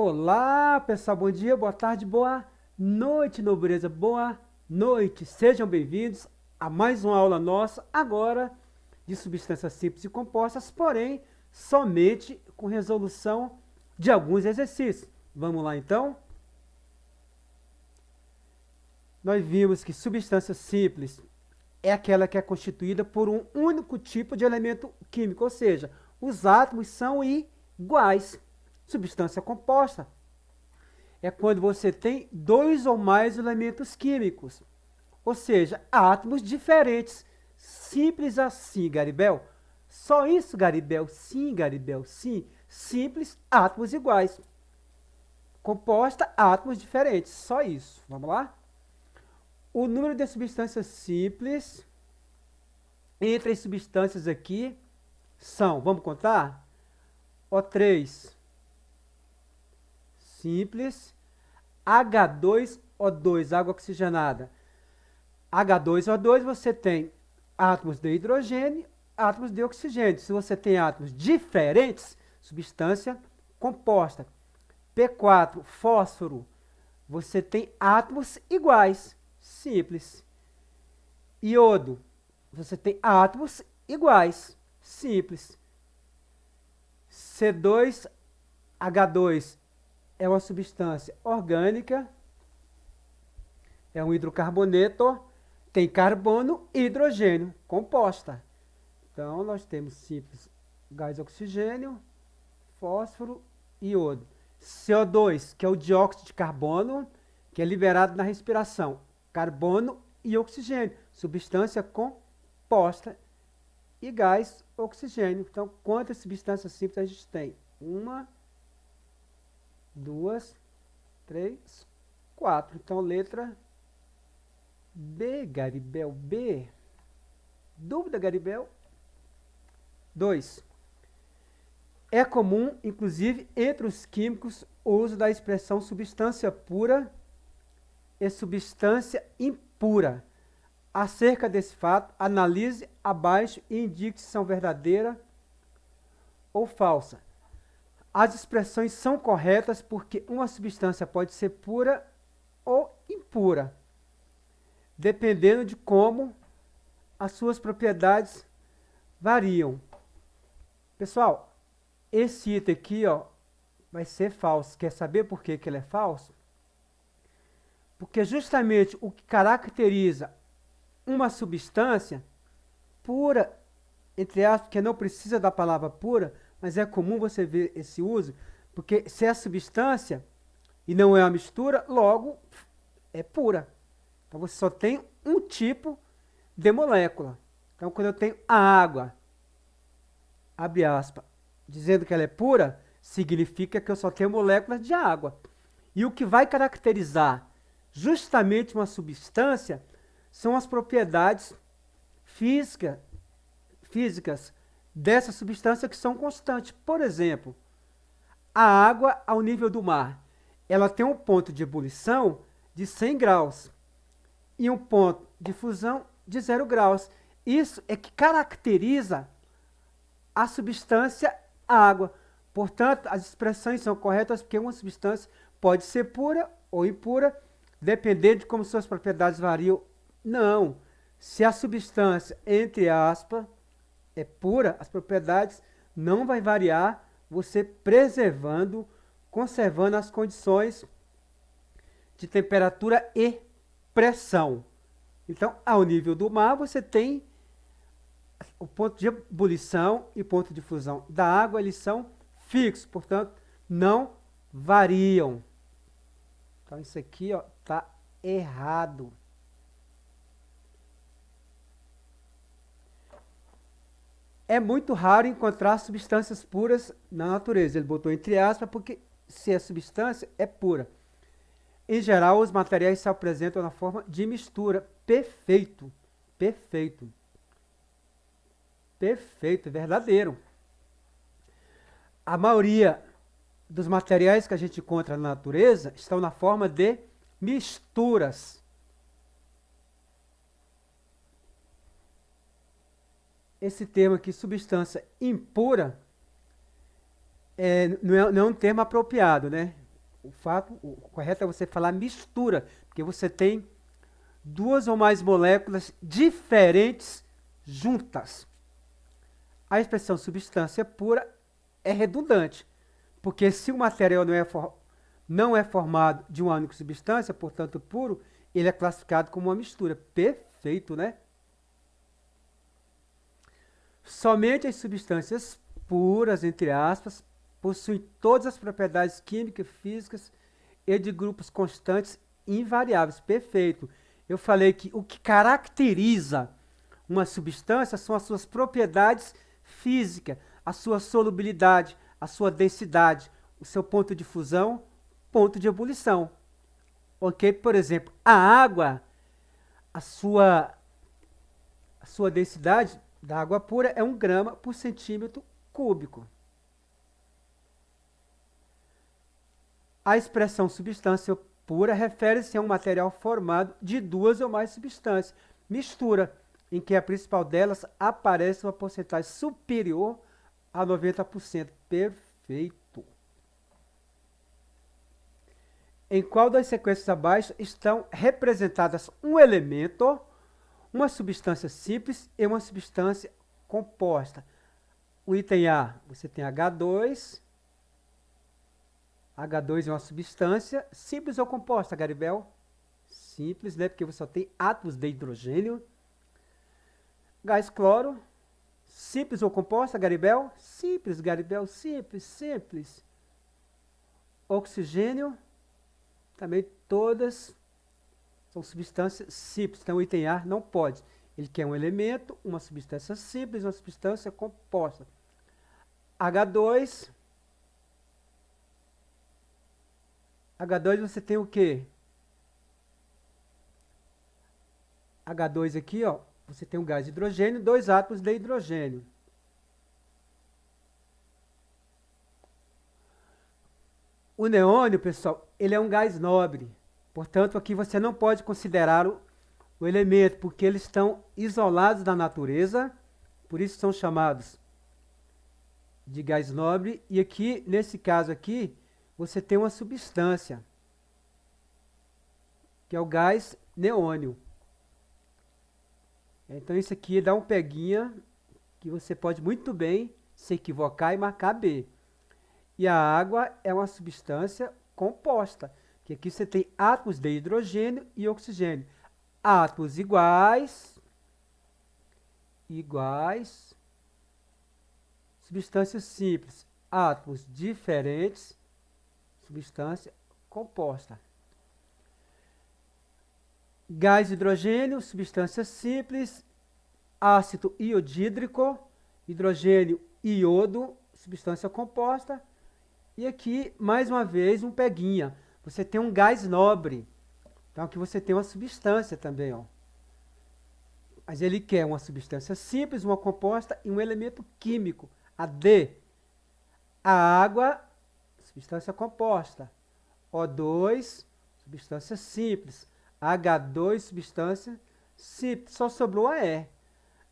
Olá, pessoal, bom dia, boa tarde, boa noite, nobreza, boa noite. Sejam bem-vindos a mais uma aula nossa, agora de substâncias simples e compostas, porém, somente com resolução de alguns exercícios. Vamos lá, então? Nós vimos que substância simples é aquela que é constituída por um único tipo de elemento químico, ou seja, os átomos são iguais. Substância composta é quando você tem dois ou mais elementos químicos, ou seja, átomos diferentes. Simples assim, Garibel. Só isso, Garibel? Sim, Garibel, sim. Simples, átomos iguais. Composta, átomos diferentes. Só isso. Vamos lá? O número de substâncias simples entre as substâncias aqui são, vamos contar? O3 simples, H2O2, água oxigenada. H2O2 você tem átomos de hidrogênio, átomos de oxigênio. Se você tem átomos diferentes, substância composta. P4, fósforo, você tem átomos iguais, simples. Iodo, você tem átomos iguais, simples. C2H2 é uma substância orgânica, é um hidrocarboneto, tem carbono e hidrogênio, composta. Então, nós temos simples gás oxigênio, fósforo e iodo. CO2, que é o dióxido de carbono, que é liberado na respiração, carbono e oxigênio, substância composta, e gás oxigênio. Então, quantas substâncias simples a gente tem? 1, 2, 3, 4. Então, letra B, Garibel, B. Dúvida, Garibel? 2. É comum, inclusive, entre os químicos, o uso da expressão substância pura e substância impura. Acerca desse fato, analise abaixo e indique se são verdadeira ou falsa. As expressões são corretas porque uma substância pode ser pura ou impura, dependendo de como as suas propriedades variam. Pessoal, esse item aqui, ó, vai ser falso. Quer saber por que ele é falso? Porque justamente o que caracteriza uma substância pura, entre aspas, que não precisa da palavra pura, mas é comum você ver esse uso, porque se é substância e não é uma mistura, logo é pura. Então você só tem um tipo de molécula. Então quando eu tenho a água, abre aspas, dizendo que ela é pura, significa que eu só tenho moléculas de água. E o que vai caracterizar justamente uma substância são as propriedades físicas dessa substância que são constantes. Por exemplo, a água ao nível do mar, ela tem um ponto de ebulição de 100 graus e um ponto de fusão de 0 graus. Isso é que caracteriza a substância água. Portanto, as expressões são corretas porque uma substância pode ser pura ou impura, dependendo de como suas propriedades variam. Não. Se a substância, entre aspas, é pura, as propriedades não vai variar, você preservando, conservando as condições de temperatura e pressão. Então, ao nível do mar, você tem o ponto de ebulição e ponto de fusão da água, eles são fixos, portanto, não variam. Então, isso aqui está errado. É muito raro encontrar substâncias puras na natureza. Ele botou entre aspas, porque se é substância, é pura. Em geral, os materiais se apresentam na forma de mistura. Perfeito. Perfeito. Perfeito, verdadeiro. A maioria dos materiais que a gente encontra na natureza estão na forma de misturas. Esse termo aqui, substância impura, não é um termo apropriado, né? o correto é você falar mistura, porque você tem duas ou mais moléculas diferentes juntas. A expressão substância pura é redundante, porque se o material não é formado de uma única substância, portanto puro, ele é classificado como uma mistura. Perfeito, né? Somente as substâncias puras, entre aspas, possuem todas as propriedades químicas, físicas e de grupos constantes invariáveis. Perfeito. Eu falei que o que caracteriza uma substância são as suas propriedades físicas, a sua solubilidade, a sua densidade, o seu ponto de fusão, ponto de ebulição. Ok? Por exemplo, a água, a sua densidade da água pura é 1 grama por centímetro cúbico. A expressão substância pura refere-se a um material formado de duas ou mais substâncias. Mistura, em que a principal delas aparece uma porcentagem superior a 90%. Perfeito. Em qual das sequências abaixo estão representadas um elemento, uma substância simples e uma substância composta? O item A, você tem H2. H2 é uma substância simples ou composta, Garibel? Simples, né? Porque você só tem átomos de hidrogênio. Gás cloro, simples ou composta, Garibel? Simples, Garibel, simples, simples. Oxigênio, também todas são substâncias simples. Então o item A não pode. Ele quer um elemento, uma substância simples, uma substância composta. H2 você tem o quê? H2 aqui, ó, você tem um gás de hidrogênio, 2 átomos de hidrogênio. O neônio, pessoal, ele é um gás nobre. Portanto, aqui você não pode considerar o elemento, porque eles estão isolados da natureza, por isso são chamados de gás nobre. E aqui, nesse caso aqui, você tem uma substância, que é o gás neônio. Então isso aqui dá um peguinha, que você pode muito bem se equivocar e marcar B. E a água é uma substância composta, que aqui você tem átomos de hidrogênio e oxigênio. Átomos iguais, substâncias simples. Átomos diferentes, substância composta. Gás de hidrogênio, substância simples. Ácido iodídrico, hidrogênio e iodo, substância composta. E aqui, mais uma vez, um peguinha. Você tem um gás nobre. Então aqui você tem uma substância também, ó. Mas ele quer uma substância simples, uma composta e um elemento químico, a D. A água, substância composta. O2, substância simples. H2, substância simples. Só sobrou a E.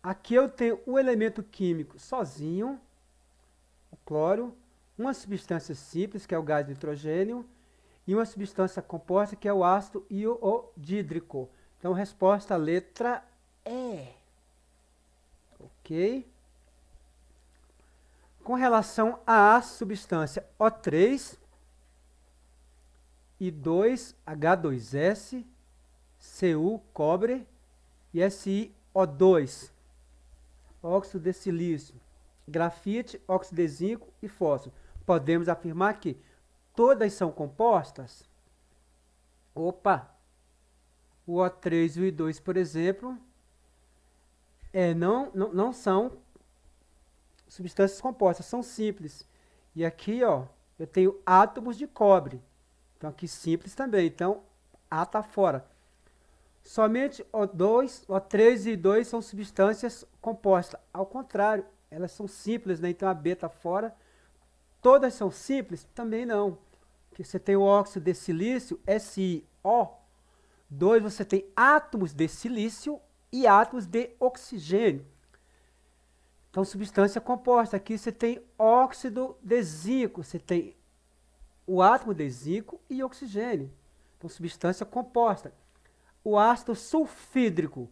Aqui eu tenho o elemento químico sozinho, o cloro, uma substância simples, que é o gás de nitrogênio, e uma substância composta, que é o ácido iodídrico. Então, resposta letra E. Ok? Com relação à substância O3 e 2H2S, Cu, cobre, e SiO2, óxido de silício, grafite, óxido de zinco e fósforo. Podemos afirmar que todas são compostas? Opa! O O3 e o I2, por exemplo, não são substâncias compostas, são simples. E aqui, ó, eu tenho átomos de cobre. Então, aqui simples também. Então, A está fora. Somente O2, O3 e I2 são substâncias compostas. Ao contrário, elas são simples, né? Então, a B está fora. Todas são simples? Também não. Porque você tem o óxido de silício, SiO2, você tem átomos de silício e átomos de oxigênio. Então, substância composta. Aqui você tem óxido de zinco, você tem o átomo de zinco e oxigênio. Então, substância composta. O ácido sulfídrico,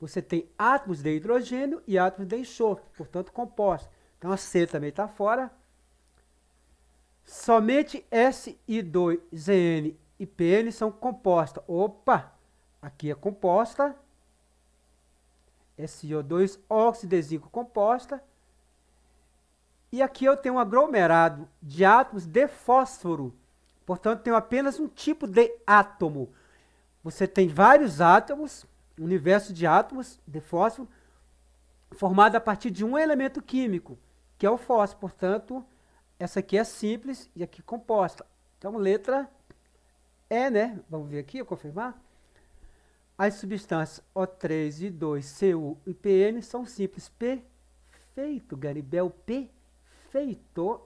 você tem átomos de hidrogênio e átomos de enxofre, portanto, composta. Então, a C também está fora. Somente Si2, Zn e Pn são compostas. Opa! Aqui é composta. SO2, óxido de zinco composta. E aqui eu tenho um aglomerado de átomos de fósforo. Portanto, tenho apenas um tipo de átomo. Você tem vários átomos, um universo de átomos de fósforo, formado a partir de um elemento químico, que é o fósforo. Portanto, essa aqui é simples e aqui composta. Então, letra E, né? Vamos ver aqui, eu confirmar. As substâncias O3, I2, Cu e Pn são simples. Perfeito, Garibel, perfeito.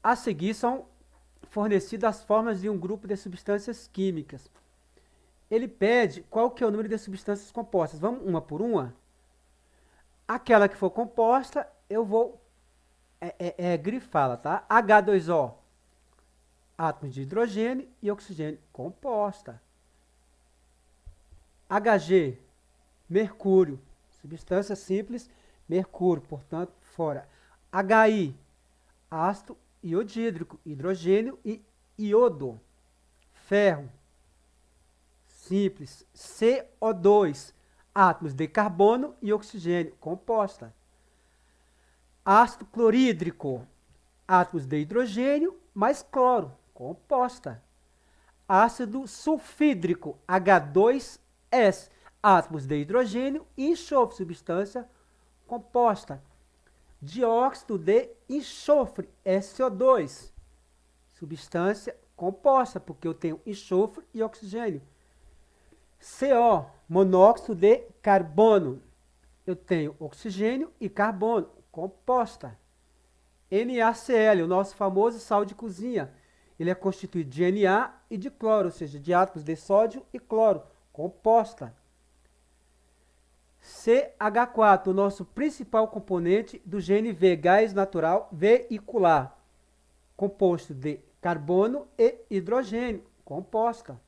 A seguir são fornecidas as formas de um grupo de substâncias químicas. Ele pede qual que é o número de substâncias compostas. Vamos uma por uma? Aquela que for composta, eu vou grifá-la, tá? H2O, átomos de hidrogênio e oxigênio, composta. Hg, mercúrio, substância simples, mercúrio, portanto, fora. Hi, ácido iodídrico, hidrogênio e iodo. Ferro, simples. CO2, átomos de carbono e oxigênio, composta. Ácido clorídrico, átomos de hidrogênio mais cloro, composta. Ácido sulfídrico, H2S, átomos de hidrogênio e enxofre, substância composta. Dióxido de enxofre, SO2, substância composta, porque eu tenho enxofre e oxigênio. CO, monóxido de carbono, eu tenho oxigênio e carbono, composta. NaCl, o nosso famoso sal de cozinha, ele é constituído de Na e de cloro, ou seja, de átomos de sódio e cloro, composta. CH4, o nosso principal componente do GNV, gás natural veicular, composto de carbono e hidrogênio, composta.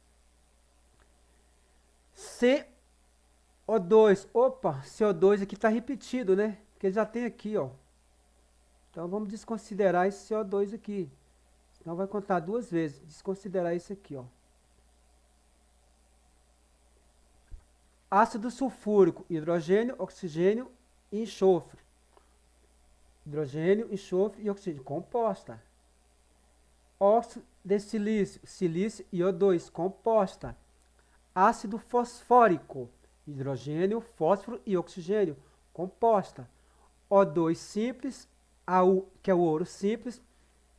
CO2, opa, CO2 aqui está repetido, né? Porque já tem aqui, ó. Então vamos desconsiderar esse CO2 aqui. Senão vai contar duas vezes, desconsiderar esse aqui, ó. Ácido sulfúrico, hidrogênio, oxigênio e enxofre. Hidrogênio, enxofre e oxigênio, composta. Óxido de silício, silício e O2, composta. Ácido fosfórico, hidrogênio, fósforo e oxigênio, composta. O2 simples, AU, que é o ouro simples,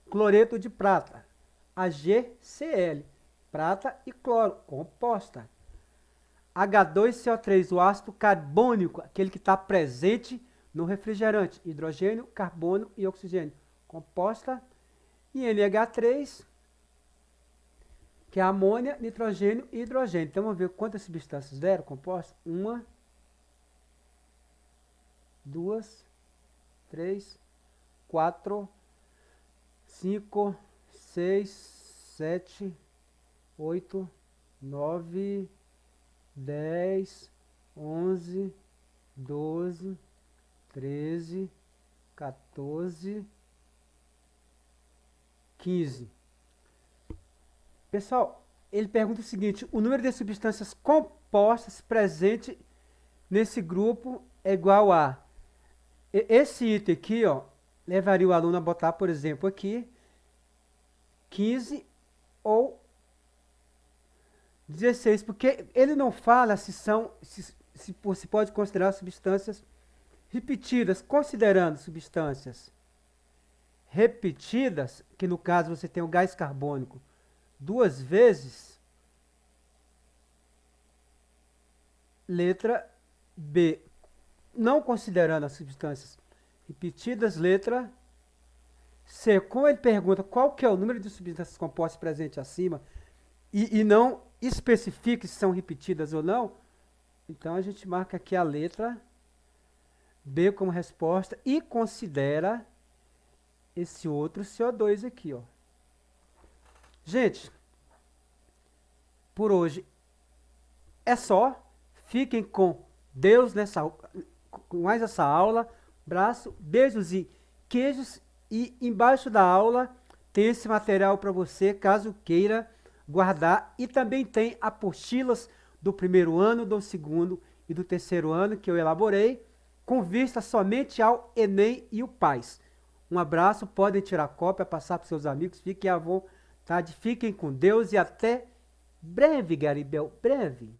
cloreto de prata. AgCl, prata e cloro, composta. H2CO3, o ácido carbônico, aquele que está presente no refrigerante, hidrogênio, carbono e oxigênio, composta. E NH3, que é amônia, nitrogênio e hidrogênio. Então vamos ver quantas substâncias deram compostas. 1, 2, 3, 4, 5, 6, 7, 8, 9, 10, 11, 12, 13, 14, 15. Pessoal, ele pergunta o seguinte: o número de substâncias compostas presente nesse grupo é igual a... Esse item aqui, ó, levaria o aluno a botar, por exemplo, aqui 15 ou 16, porque ele não fala se pode considerar substâncias repetidas, considerando substâncias repetidas, que no caso você tem o gás carbônico duas vezes, letra B. Não considerando as substâncias repetidas, letra C. Como ele pergunta qual que é o número de substâncias compostas presente acima e não especifica se são repetidas ou não, então a gente marca aqui a letra B como resposta e considera esse outro CO2 aqui, ó. Gente, por hoje é só. Fiquem com Deus com mais essa aula. Abraço, beijos e queijos. E embaixo da aula tem esse material para você, caso queira guardar. E também tem apostilas do primeiro ano, do segundo e do terceiro ano que eu elaborei, com vista somente ao Enem e o PAS. Um abraço, podem tirar cópia, passar para seus amigos, fiquem à vontade, fiquem com Deus e até breve, Garibel, breve.